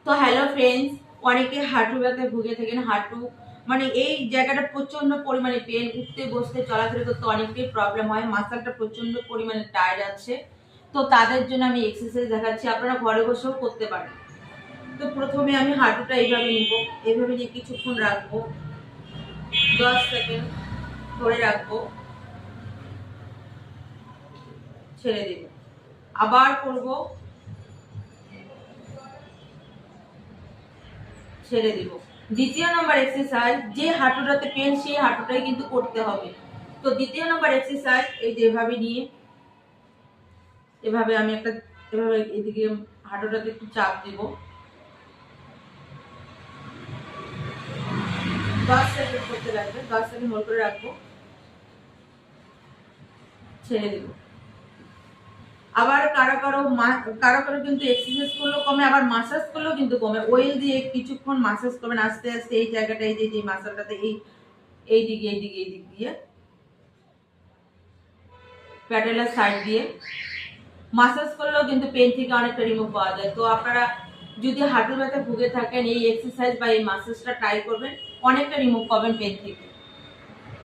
তো hello friends, অনেকে হাঁটু ব্যথায় ভুগে থাকেন। হাঁটু মানে এই জায়গাটা প্রচন্ড পরিমাণে পেন, উঠতে বসতে চলাফেরা করতে অনেকটাই প্রবলেম হয়, মাসলটা প্রচন্ড পরিমাণে টায়ার্ড আছে। তো তাদের জন্য আমি এক্সারসাইজ দেখাচ্ছি, আপনারা ঘরে বসেও করতে পারেন। তো প্রথমে আমি হাঁটুটা এইভাবে নিব, এইভাবে নিয়ে কিছুক্ষণ রাখবো, 10 সেকেন্ড ধরে রাখবো, ছেড়ে দেব, আবার করব, ছেড়ে দিব। দ্বিতীয় নম্বর এক্সারসাইজ, যে হাঁটুটাতে পেন সেই হাঁটুটাই কিন্তু করতে হবে। তো দ্বিতীয় নম্বর এক্সারসাইজ, এই যে এভাবে নিয়ে এভাবে আমি একটা এভাবে এদিকে হাঁটুটাতে একটু চাপ দিব, 10 সেকেন্ড করতে লাগবে, 10 সেকেন্ড হোল্ড করে রাখবো, ছেড়ে দিব। আবার কারো কারো কিন্তু এক্সারসাইজ করলেও কমে, আবার মাসাজ করলেও কিন্তু কমে। অয়েল দিয়ে কিছুক্ষণ মাসাজ করবেন আস্তে আস্তে এই জায়গাটা, এই যে মাসাজটাতে এই দিক দিয়ে প্যাটেলার সাইড দিয়ে মাসাজ করলেও কিন্তু পেন থেকে অনেকটা রিমুভ পাওয়া যায়। তো আপনারা যদি হাঁটু ব্যথা ভুগে থাকেন, এই এক্সারসাইজ বা এই মাসাজটা ট্রাই করবেন, অনেকটা রিমুভ পাবেন পেন থেকে।